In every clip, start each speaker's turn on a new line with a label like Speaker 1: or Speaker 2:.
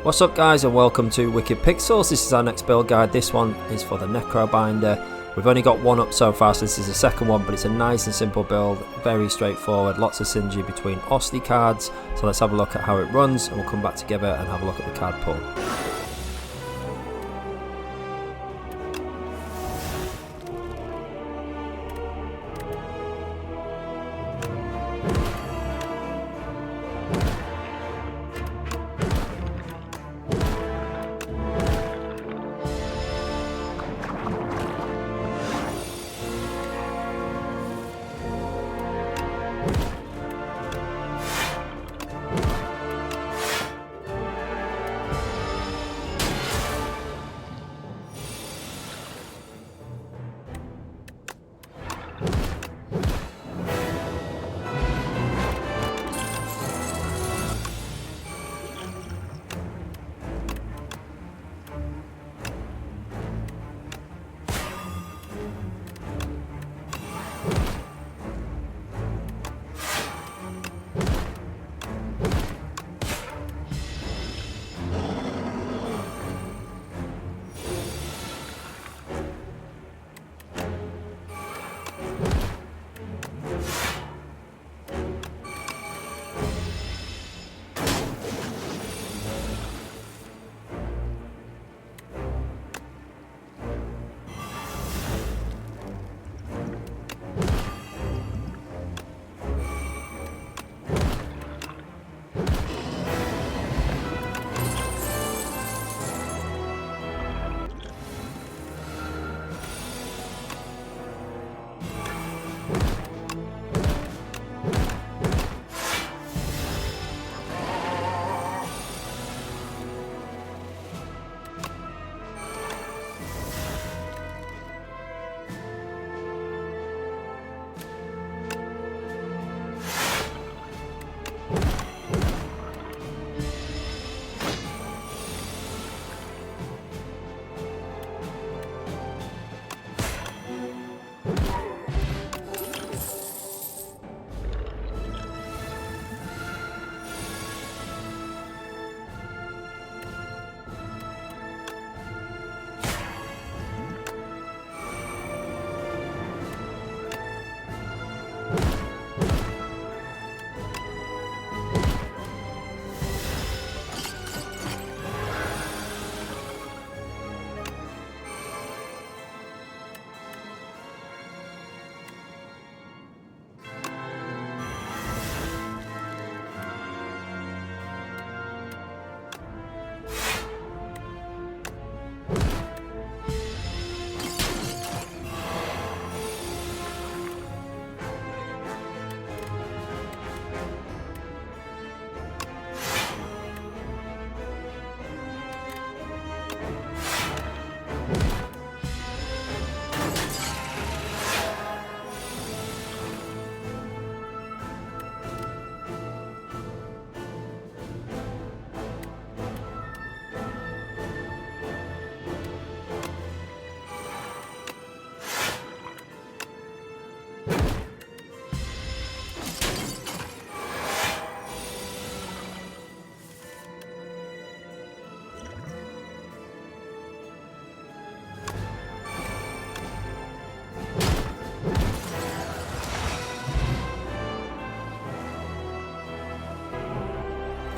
Speaker 1: What's up guys, and welcome to Wicked Pixels. This is our next build guide. This one is for the Necrobinder. We've only got one up so far, so this is the second one, but it's a nice and simple build, very straightforward, lots of synergy between Osty cards. So let's have a look at how it runs and we'll come back together and have a look at the card pool.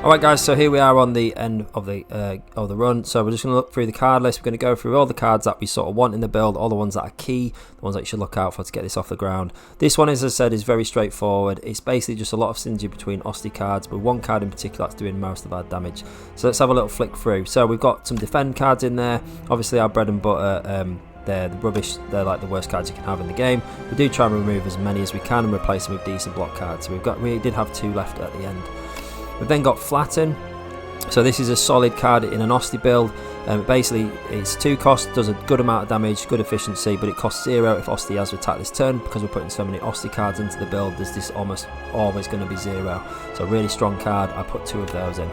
Speaker 1: Alright guys, so here we are on the end of the run. So we're just going to look through the card list. We're going to go through all the cards that we sort of want in the build, all the ones that are key, the ones that you should look out for to get this off the ground. This one, as I said, is very straightforward. It's basically just a lot of synergy between Osty cards, but one card in particular that's doing most of our damage. So let's have a little flick through. So we've got some defend cards in there, obviously our bread and butter. They're the rubbish, they're like the worst cards you can have in the game. We do try and remove as many as we can and replace them with decent block cards. So we did have 2 left at the end. We've then got Flatten. So this is a solid card in an Osty build. Basically, it's 2 cost, does a good amount of damage, good efficiency, but it costs 0 if Osty has to attack this turn. Because we're putting so many Osty cards into the build, there's this almost always going to be 0. So really strong card. I put 2 of those in.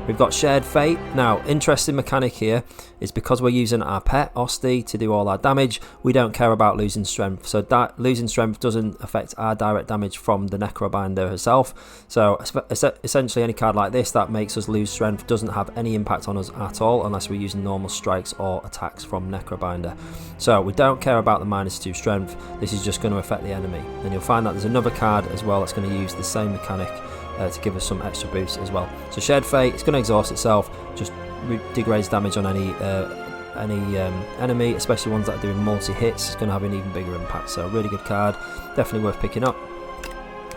Speaker 1: We've got Shared Fate. Now, interesting mechanic here is because we're using our pet, Osty, to do all our damage, we don't care about losing strength. So losing strength doesn't affect our direct damage from the Necrobinder herself. So essentially any card like this that makes us lose strength doesn't have any impact on us at all unless we're using normal strikes or attacks from Necrobinder. So we don't care about the -2 strength, this is just going to affect the enemy. And you'll find that there's another card as well that's going to use the same mechanic to give us some extra boost as well. So Shared Fate, it's going to exhaust itself, just degrades damage on any enemy, especially ones that are doing multi-hits. It's going to have an even bigger impact, so really good card, definitely worth picking up.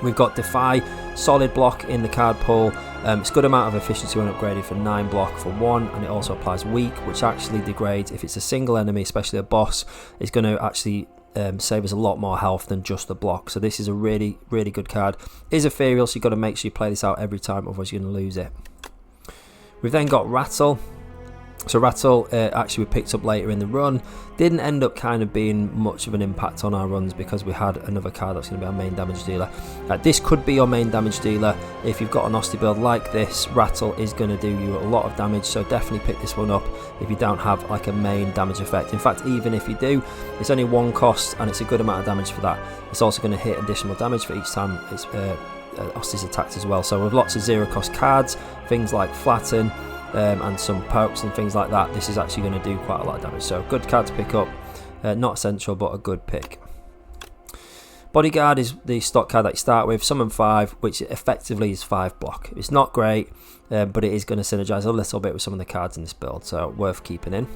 Speaker 1: We've got Defy, solid block in the card pool. It's a good amount of efficiency when upgraded for 9 block for 1, and it also applies Weak, which actually degrades if it's a single enemy, especially a boss. It's going to actually save us a lot more health than just the block. So this is a really good card. It is ethereal, so you've got to make sure you play this out every time, otherwise you're going to lose it. We've then got Rattle. So Rattle actually we picked up later in the run, didn't end up kind of being much of an impact on our runs because we had another card that's going to be our main damage dealer. This could be your main damage dealer. If you've got an Osty build like this, Rattle is going to do you a lot of damage, so definitely pick this one up if you don't have like a main damage effect. In fact, even if you do, it's only 1 cost and it's a good amount of damage for that. It's also going to hit additional damage for each time it's Osty's attacked as well. So with lots of 0 cost cards, things like Flatten, and some pokes and things like that, this is actually going to do quite a lot of damage. So good card to pick up, not essential but a good pick. Bodyguard is the stock card that you start with, summon 5, which effectively is 5 block. It's not great, but it is going to synergize a little bit with some of the cards in this build, so worth keeping in.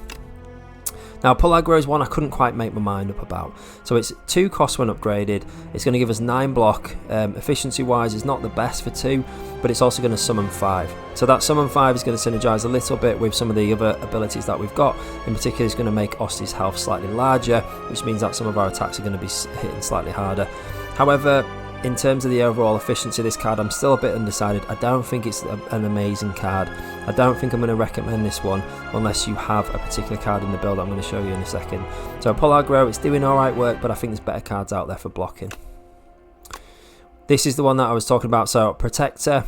Speaker 1: Now Pull Aggro is one I couldn't quite make my mind up about. So it's 2 costs when upgraded, it's going to give us 9 block, efficiency wise is not the best for 2, but it's also going to summon 5. So that summon 5 is going to synergize a little bit with some of the other abilities that we've got. In particular, it's going to make Osty's health slightly larger, which means that some of our attacks are going to be hitting slightly harder. However, in terms of the overall efficiency of this card, I'm still a bit undecided. I don't think it's an amazing card. I don't think I'm going to recommend this one unless you have a particular card in the build I'm going to show you in a second. So Pull Aggro, it's doing alright work, but I think there's better cards out there for blocking. This is the one that I was talking about, so Protector.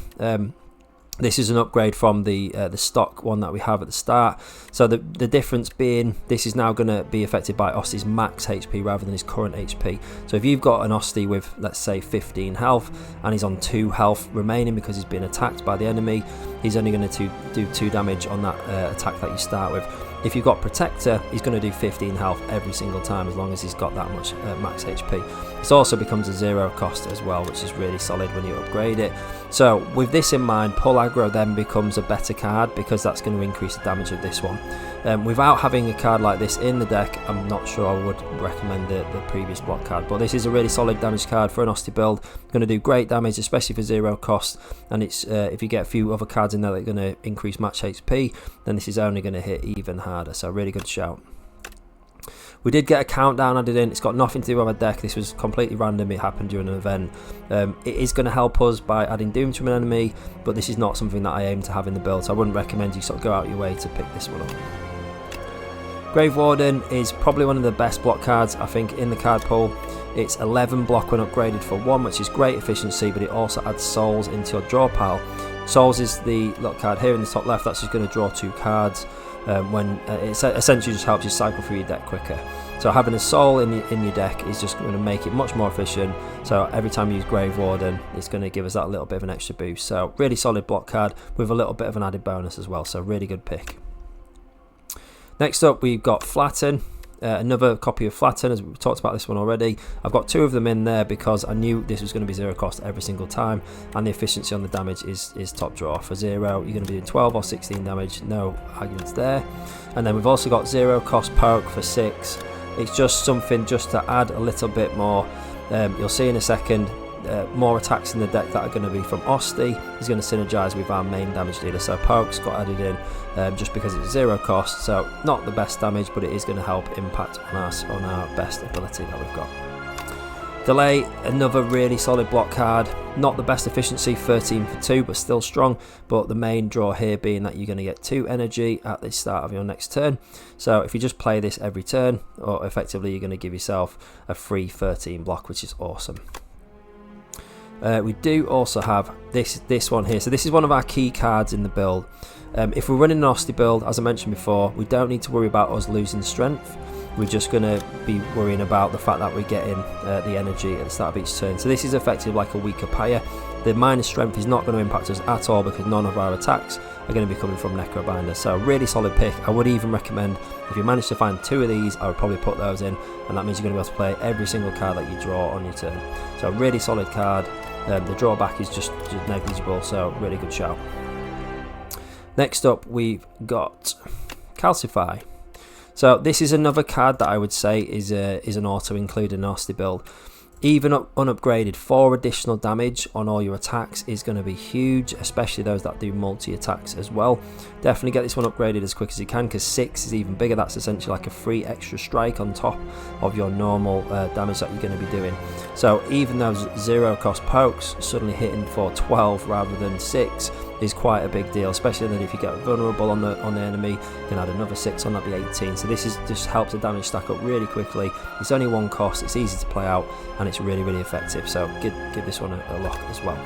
Speaker 1: This is an upgrade from the stock one that we have at the start. So the difference being, this is now going to be affected by Osty's max HP rather than his current HP. So if you've got an Osty with, let's say, 15 health and he's on 2 health remaining because he's been attacked by the enemy, he's only going to do 2 damage on that attack that you start with. If you've got Protector, he's going to do 15 health every single time as long as he's got that much max HP. This also becomes a 0 cost as well, which is really solid when you upgrade it. So with this in mind, Pull Aggro then becomes a better card because that's going to increase the damage of this one. Without having a card like this in the deck, I'm not sure I would recommend the previous block card, but this is a really solid damage card for an Osty build. Going to do great damage, especially for 0 cost, and it's if you get a few other cards in there that are going to increase match HP, then this is only going to hit even harder, so really good shout. We did get a countdown added in. It's got nothing to do with our deck. This was completely random. It happened during an event. It is going to help us by adding Doom to an enemy, but this is not something that I aim to have in the build, so I wouldn't recommend you sort of go out your way to pick this one up. Grave Warden is probably one of the best block cards, I think, in the card pool. It's 11 block when upgraded for 1, which is great efficiency, but it also adds souls into your draw pile. Souls is the little card here in the top left. That's just going to draw 2 cards. When it essentially just helps you cycle through your deck quicker. So having a soul in your deck is just going to make it much more efficient. So every time you use Grave Warden, it's going to give us that little bit of an extra boost. So really solid block card with a little bit of an added bonus as well. So really good pick. Next up, we've got Flatten. Another copy of Flatten, as we talked about this one already. I've got 2 of them in there because I knew this was going to be 0 cost every single time, and the efficiency on the damage is top draw. For 0, you're going to be doing 12 or 16 damage, no arguments there. And then we've also got 0 cost poke for 6. It's just something just to add a little bit more. You'll see in a second, more attacks in the deck that are going to be from Osty is going to synergize with our main damage dealer. So Poke's got added in just because it's 0 cost, so not the best damage, but it is going to help impact on our best ability that we've got. Delay, another really solid block card. Not the best efficiency, 13 for 2, but still strong. But the main draw here being that you're going to get 2 energy at the start of your next turn. So if you just play this every turn, or effectively you're going to give yourself a free 13 block, which is awesome. We do also have this one here. So this is one of our key cards in the build. If we're running an Osty build, as I mentioned before, we don't need to worry about us losing strength. We're just going to be worrying about the fact that we're getting the energy at the start of each turn. So this is effectively like a weaker player. The minus strength is not going to impact us at all because none of our attacks are going to be coming from Necrobinder. So really solid pick. I would even recommend, if you manage to find 2 of these, I would probably put those in, and that means you're going to be able to play every single card that you draw on your turn. So a really solid card. The drawback is just negligible, so really good shout. Next up, we've got Calcify. So this is another card that I would say is an auto-include in an Osty build. Even unupgraded, 4 additional damage on all your attacks is going to be huge, especially those that do multi-attacks as well. Definitely get this one upgraded as quick as you can, because 6 is even bigger. That's essentially like a free extra strike on top of your normal damage that you're going to be doing. So even those 0 cost pokes suddenly hitting for 12 rather than 6 is quite a big deal, especially then if you get vulnerable on the enemy, you can add another 6 on, that'd be 18. So this is just helps the damage stack up really quickly. It's only 1 cost, it's easy to play out, and it's really effective. So give this one a lock as well.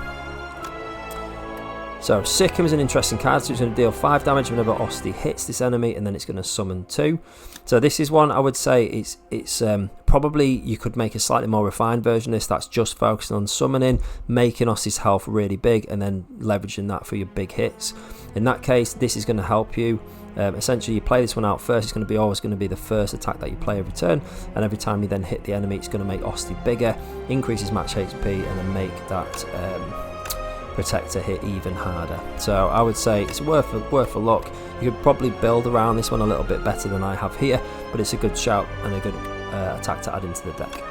Speaker 1: So Sikkim is an interesting card, so it's going to deal 5 damage whenever Osty hits this enemy, and then it's going to summon 2. So this is one I would say it's probably you could make a slightly more refined version of this that's just focusing on summoning, making Osty's health really big, and then leveraging that for your big hits. In that case, this is going to help you. Essentially, you play this one out first. It's going to be always going to be the first attack that you play every turn, and every time you then hit the enemy, it's going to make Osty bigger, increases match HP, and then make that protector hit even harder. So I would say it's worth a look. You could probably build around this one a little bit better than I have here, but it's a good shout and a good attack to add into the deck.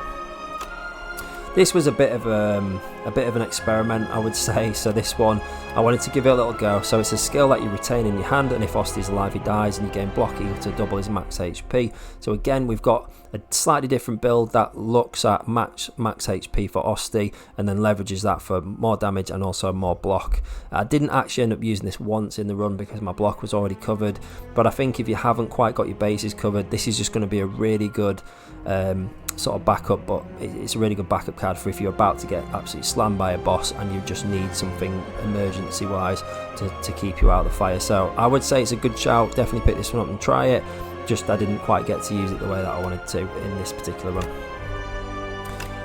Speaker 1: This was a bit of an experiment, I would say. So this one, I wanted to give it a little go. So it's a skill that you retain in your hand, and if Osty's alive, he dies, and you gain block equal to double his max HP. So again, we've got a slightly different build that looks at max HP for Osty, and then leverages that for more damage and also more block. I didn't actually end up using this once in the run because my block was already covered, but I think if you haven't quite got your bases covered, this is just going to be a really good sort of backup, but it's a really good backup card for if you're about to get absolutely slammed by a boss and you just need something emergency wise to keep you out of the fire. So I would say it's a good shout. Definitely pick this one up and try it. Just I didn't quite get to use it the way that I wanted to in this particular run.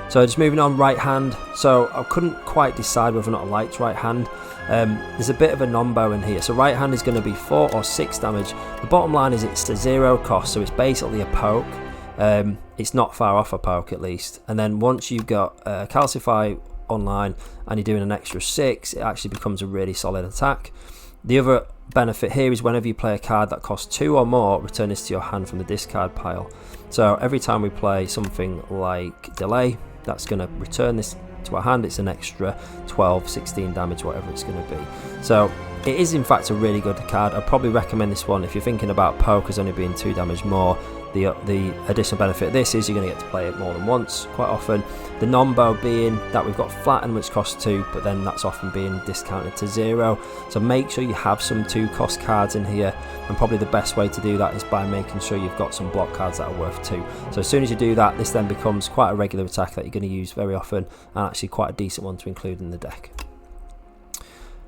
Speaker 1: So just moving on, right hand. So I couldn't quite decide whether or not I liked right hand. There's a bit of a non-bow in here. So right hand is going to be 4 or 6 damage. The bottom line is it's a 0 cost, so it's basically a poke. It's not far off a poke at least, and then once you've got Calcify online and you're doing an extra 6, it actually becomes a really solid attack. The other benefit here is whenever you play a card that costs 2 or more, return this to your hand from the discard pile. So every time we play something like Delay, that's going to return this to our hand. It's an extra 12, 16 damage, whatever it's going to be. So it is in fact a really good card. I'd probably recommend this one if you're thinking about poke as only being 2 damage more. The additional benefit of this is you're going to get to play it more than once quite often. The non-bow being that we've got flatten, which costs 2, but then that's often being discounted to 0. So make sure you have some 2 cost cards in here, and probably the best way to do that is by making sure you've got some block cards that are worth 2. So as soon as you do that, this then becomes quite a regular attack that you're going to use very often, and actually quite a decent one to include in the deck.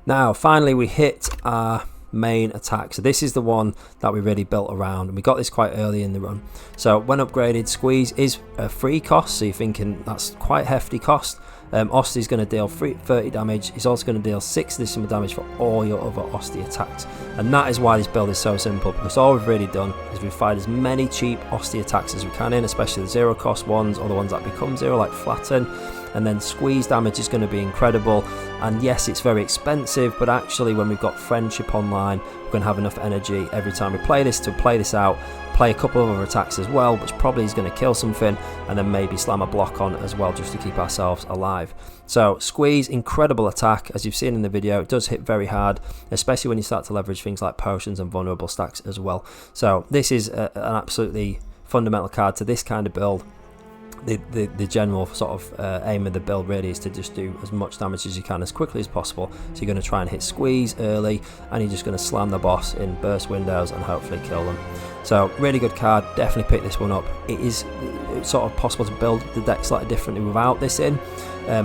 Speaker 1: Now finally we hit our main attack. So this is the one that we really built around, and we got this quite early in the run. So when upgraded, Squeeze is a free cost, so you're thinking that's quite hefty cost. Osty's going to deal 30 damage. He's also going to deal 6 additional damage for all your other Osty attacks, and that is why this build is so simple, because all we've really done is we've fired as many cheap Osty attacks as we can in, especially the 0 cost ones or the ones that become 0 like Flatten. And then Squeeze damage is going to be incredible, and yes, it's very expensive, but actually when we've got Friendship online, we're going to have enough energy every time we play this to play this out, play a couple of other attacks as well, which probably is going to kill something, and then maybe slam a block on as well just to keep ourselves alive. So Squeeze, incredible attack. As you've seen in the video, it does hit very hard, especially when you start to leverage things like potions and vulnerable stacks as well. So this is an absolutely fundamental card to this kind of build. the general sort of aim of the build really is to just do as much damage as you can as quickly as possible. So you're going to try and hit squeeze early, and you're just going to slam the boss in burst windows and hopefully kill them. So really good card, definitely pick this one up. It's sort of possible to build the deck slightly differently without this in,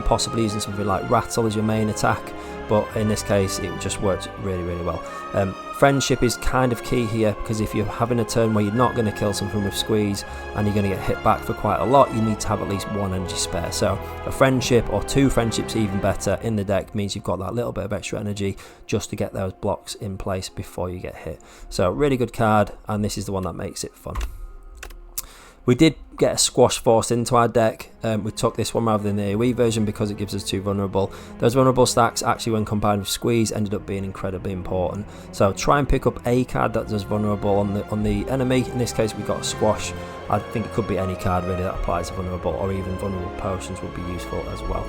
Speaker 1: possibly using something like Rattle as your main attack, but in this case it just worked really well. Friendship is kind of key here, because if you're having a turn where you're not going to kill something with squeeze and you're going to get hit back for quite a lot, you need to have at least one energy spare. So a friendship or two friendships even better in the deck means you've got that little bit of extra energy just to get those blocks in place before you get hit. So really good card, and this is the one that makes it fun. We did get a squash forced into our deck. We took this one rather than the AoE version because it gives us 2 vulnerable. Those vulnerable stacks actually, when combined with squeeze, ended up being incredibly important. So try and pick up a card that does vulnerable on the enemy. In this case we got a squash. I think it could be any card really that applies to vulnerable, or even vulnerable potions would be useful as well.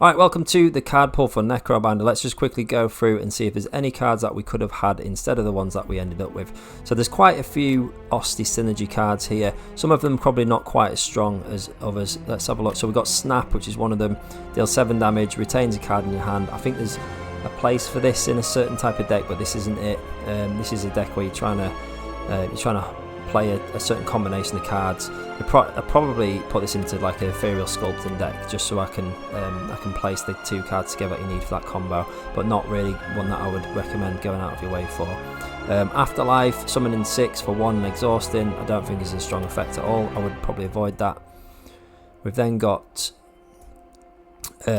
Speaker 1: Alright, welcome to the card pull for Necrobinder. Let's just quickly go through and see if there's any cards that we could have had instead of the ones that we ended up with. So there's quite a few Osty synergy cards here. Some of them probably not quite as strong as others. Let's have a look. So we've got Snap, which is one of them. Deals 7 damage, retains a card in your hand. I think there's a place for this in a certain type of deck, but this isn't it. This is a deck where you're trying to play a certain combination of cards. I probably put this into like an ethereal sculpting deck just so I can place the 2 cards together that you need for that combo, but not really one that I would recommend going out of your way for. Afterlife, summoning 6 for 1 and exhausting, I don't think is a strong effect at all. I would probably avoid that. We've then got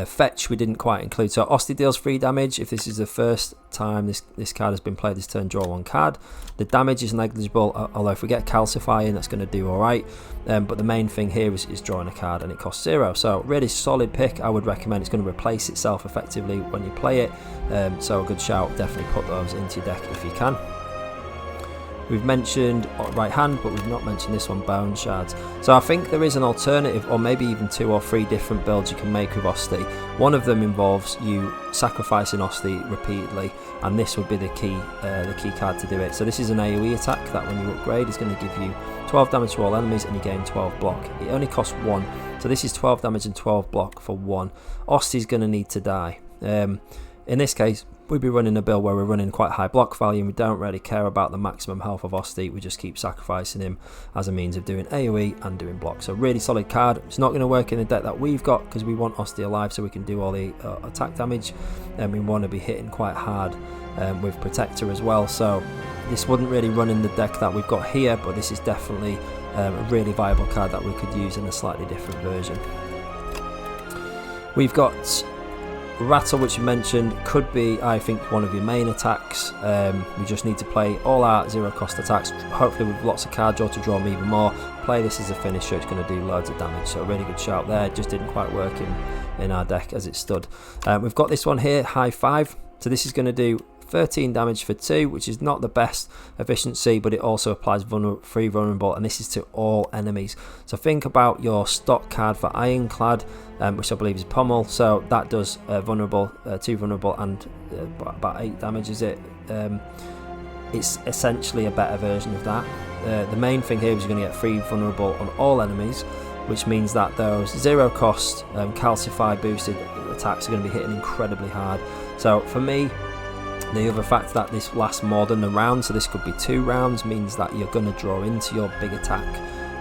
Speaker 1: Fetch, we didn't quite include. So Osty deals 3 damage. If this is the first time this card has been played this turn, draw 1 card. The damage is negligible, although if we get Calcify in, that's going to do alright. But the main thing here is drawing a card, and it costs 0. So really solid pick. I would recommend. It's going to replace itself effectively when you play it. So a good shout. Definitely put those into your deck if you can. We've mentioned right hand, but we've not mentioned this one, Bone Shards. So I think there is an alternative, or maybe even 2 or 3 different builds you can make with Osty. One of them involves you sacrificing Osty repeatedly, and this would be the key card to do it. So this is an AoE attack that when you upgrade is going to give you 12 damage to all enemies, and you gain 12 block. It only costs 1, so this is 12 damage and 12 block for 1. Osty's going to need to die. In this case, we'd be running a build where we're running quite high block value, and we don't really care about the maximum health of Osty. We just keep sacrificing him as a means of doing AoE and doing block. So really solid card. It's not going to work in the deck that we've got because we want Osty alive so we can do all the attack damage, and we want to be hitting quite hard with Protector as well. So this wouldn't really run in the deck that we've got here, but this is definitely a really viable card that we could use in a slightly different version. We've got Rattle, which you mentioned, could be, I think, one of your main attacks. We just need to play all our 0 cost attacks, hopefully with lots of card draw to draw them even more. Play this as a finisher, it's going to do loads of damage, so a really good shout there. It just didn't quite work in our deck as it stood. We've got this one here, High 5, so this is going to do 13 damage for 2, which is not the best efficiency, but it also applies free vulnerable, and this is to all enemies. So think about your stock card for Ironclad, which I believe is Pommel, so that does vulnerable, 2 vulnerable and about 8 damage is it. It's essentially a better version of that. The main thing here is you're going to get free vulnerable on all enemies, which means that those 0 cost Calcify boosted attacks are going to be hitting incredibly hard. So for me, the other fact that this lasts more than a round, so this could be 2 rounds, means that you're going to draw into your big attack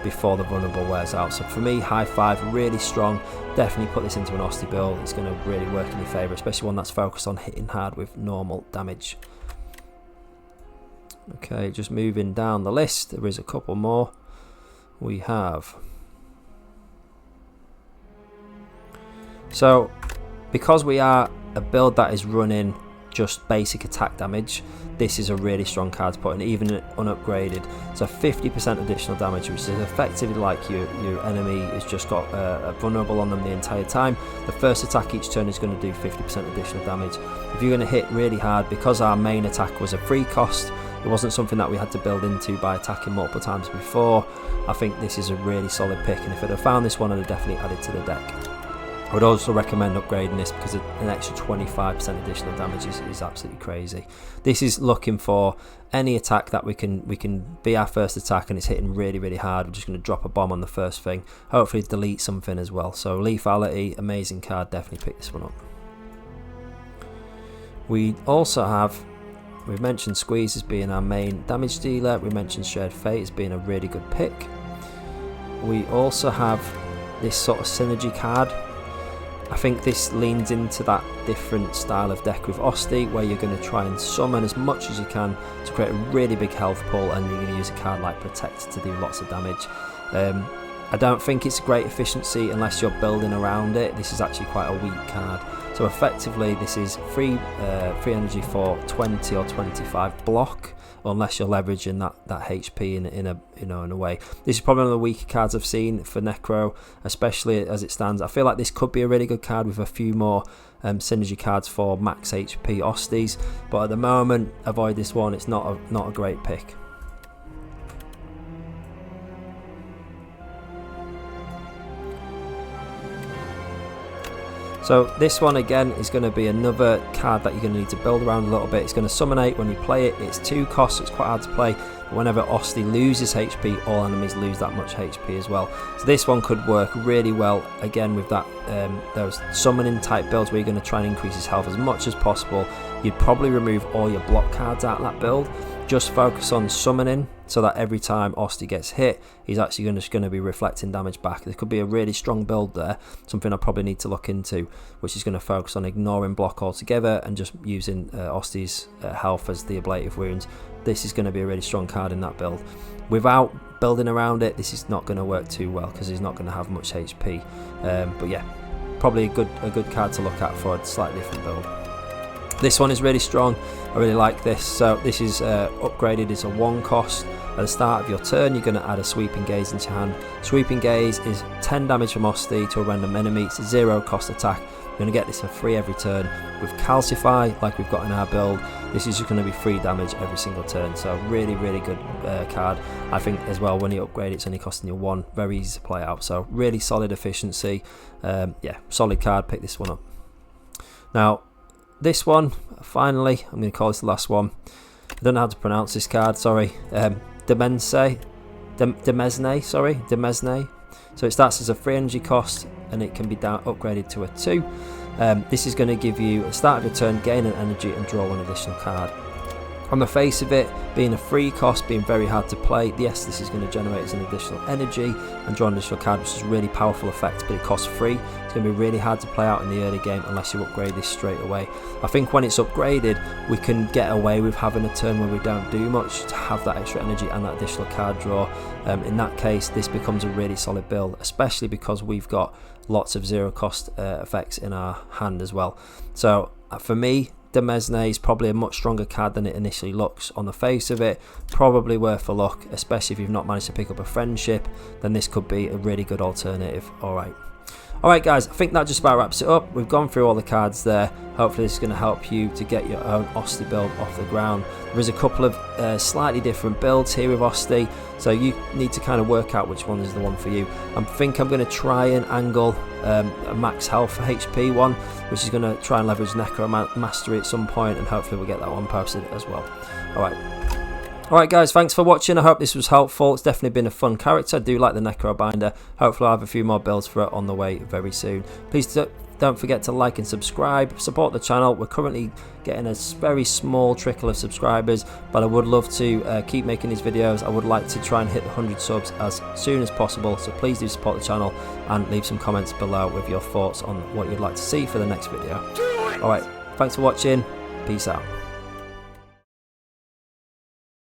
Speaker 1: before the vulnerable wears out. So for me, High 5, really strong. Definitely put this into an Osty build. It's going to really work in your favour, especially one that's focused on hitting hard with normal damage. Okay, just moving down the list, there is a couple more. We have... So, because we are a build that is running just basic attack damage, this is a really strong card to put in, even unupgraded. So 50% additional damage, which is effectively like your enemy has just got a vulnerable on them the entire time. The first attack each turn is going to do 50% additional damage. If you're going to hit really hard, because our main attack was a free cost, it wasn't something that we had to build into by attacking multiple times before, I think this is a really solid pick, and if I'd have found this one, I'd have definitely added to the deck. I would also recommend upgrading this because an extra 25% additional damage is absolutely crazy. This is looking for any attack that we can be our first attack and it's hitting really, really hard. We're just going to drop a bomb on the first thing. Hopefully delete something as well. So lethality, amazing card. Definitely pick this one up. We also have, we've mentioned Squeeze as being our main damage dealer. We mentioned Shared Fate as being a really good pick. We also have this sort of synergy card. I think this leans into that different style of deck with Osty, where you're going to try and summon as much as you can to create a really big health pool, and you're going to use a card like Protect to do lots of damage. I don't think it's a great efficiency unless you're building around it. This is actually quite a weak card. So effectively this is free energy for 20 or 25 block, unless you're leveraging that HP in a way. This is probably one of the weaker cards I've seen for Necro, especially as it stands. I feel like this could be a really good card with a few more synergy cards for max HP Osties, but at the moment avoid this one. It's not a great pick. So this one again is going to be another card that you're going to need to build around a little bit. It's going to summonate when you play it. It's 2 costs, so it's quite hard to play. But whenever Osty loses HP, all enemies lose that much HP as well. So this one could work really well again with that those summoning type builds where you're going to try and increase his health as much as possible. You'd probably remove all your block cards out of that build. Just focus on summoning so that every time Osty gets hit, he's actually just going to be reflecting damage back. There could be a really strong build there, something I probably need to look into, which is going to focus on ignoring block altogether and just using Osty's health as the ablative wounds. This is going to be a really strong card in that build. Without building around it, this is not going to work too well because he's not going to have much HP. But yeah, probably a good card to look at for a slightly different build. This one is really strong. I really like this. So this is upgraded as a 1 cost. At the start of your turn, you're going to add a Sweeping Gaze into your hand. Sweeping Gaze is 10 damage from Osty to a random enemy. It's a 0 cost attack. You're going to get this for free every turn. With Calcify, like we've got in our build, this is just going to be free damage every single turn. So really, really good card. I think as well, when you upgrade, it's only costing you 1. Very easy to play out. So really solid efficiency. Yeah, solid card. Pick this one up. Now, this one, finally, I'm going to call this the last one. I don't know how to pronounce this card, sorry. Demesne. So it starts as a 3 energy cost and it can be upgraded to a 2. This is going to give you, at the start of your turn, gain an energy and draw 1 additional card. On the face of it, being a free cost, being very hard to play, yes, this is going to generate as an additional energy and draw an additional card, which is a really powerful effect, but it costs free. It's going to be really hard to play out in the early game unless you upgrade this straight away. I think when it's upgraded, we can get away with having a turn where we don't do much to have that extra energy and that additional card draw. In that case, this becomes a really solid build, especially because we've got lots of 0 cost effects in our hand as well. So for me, Demesne is probably a much stronger card than it initially looks on the face of it. Probably worth a look, especially if you've not managed to pick up a friendship, then this could be a really good alternative. Alright guys, I think that just about wraps it up. We've gone through all the cards there. Hopefully this is going to help you to get your own Osty build off the ground. There is a couple of slightly different builds here with Osty, so you need to kind of work out which one is the one for you. I think I'm going to try and angle a max health HP one, which is going to try and leverage Necromastery at some point, and hopefully we'll get that one posted as well. Alright guys, thanks for watching. I hope this was helpful. It's definitely been a fun character. I do like the Necrobinder. Hopefully I'll have a few more builds for it on the way very soon. Please don't forget to like and subscribe. Support the channel. We're currently getting a very small trickle of subscribers, but I would love to keep making these videos. I would like to try and hit the 100 subs as soon as possible, so please do support the channel and leave some comments below with your thoughts on what you'd like to see for the next video. Alright, thanks for watching. Peace out.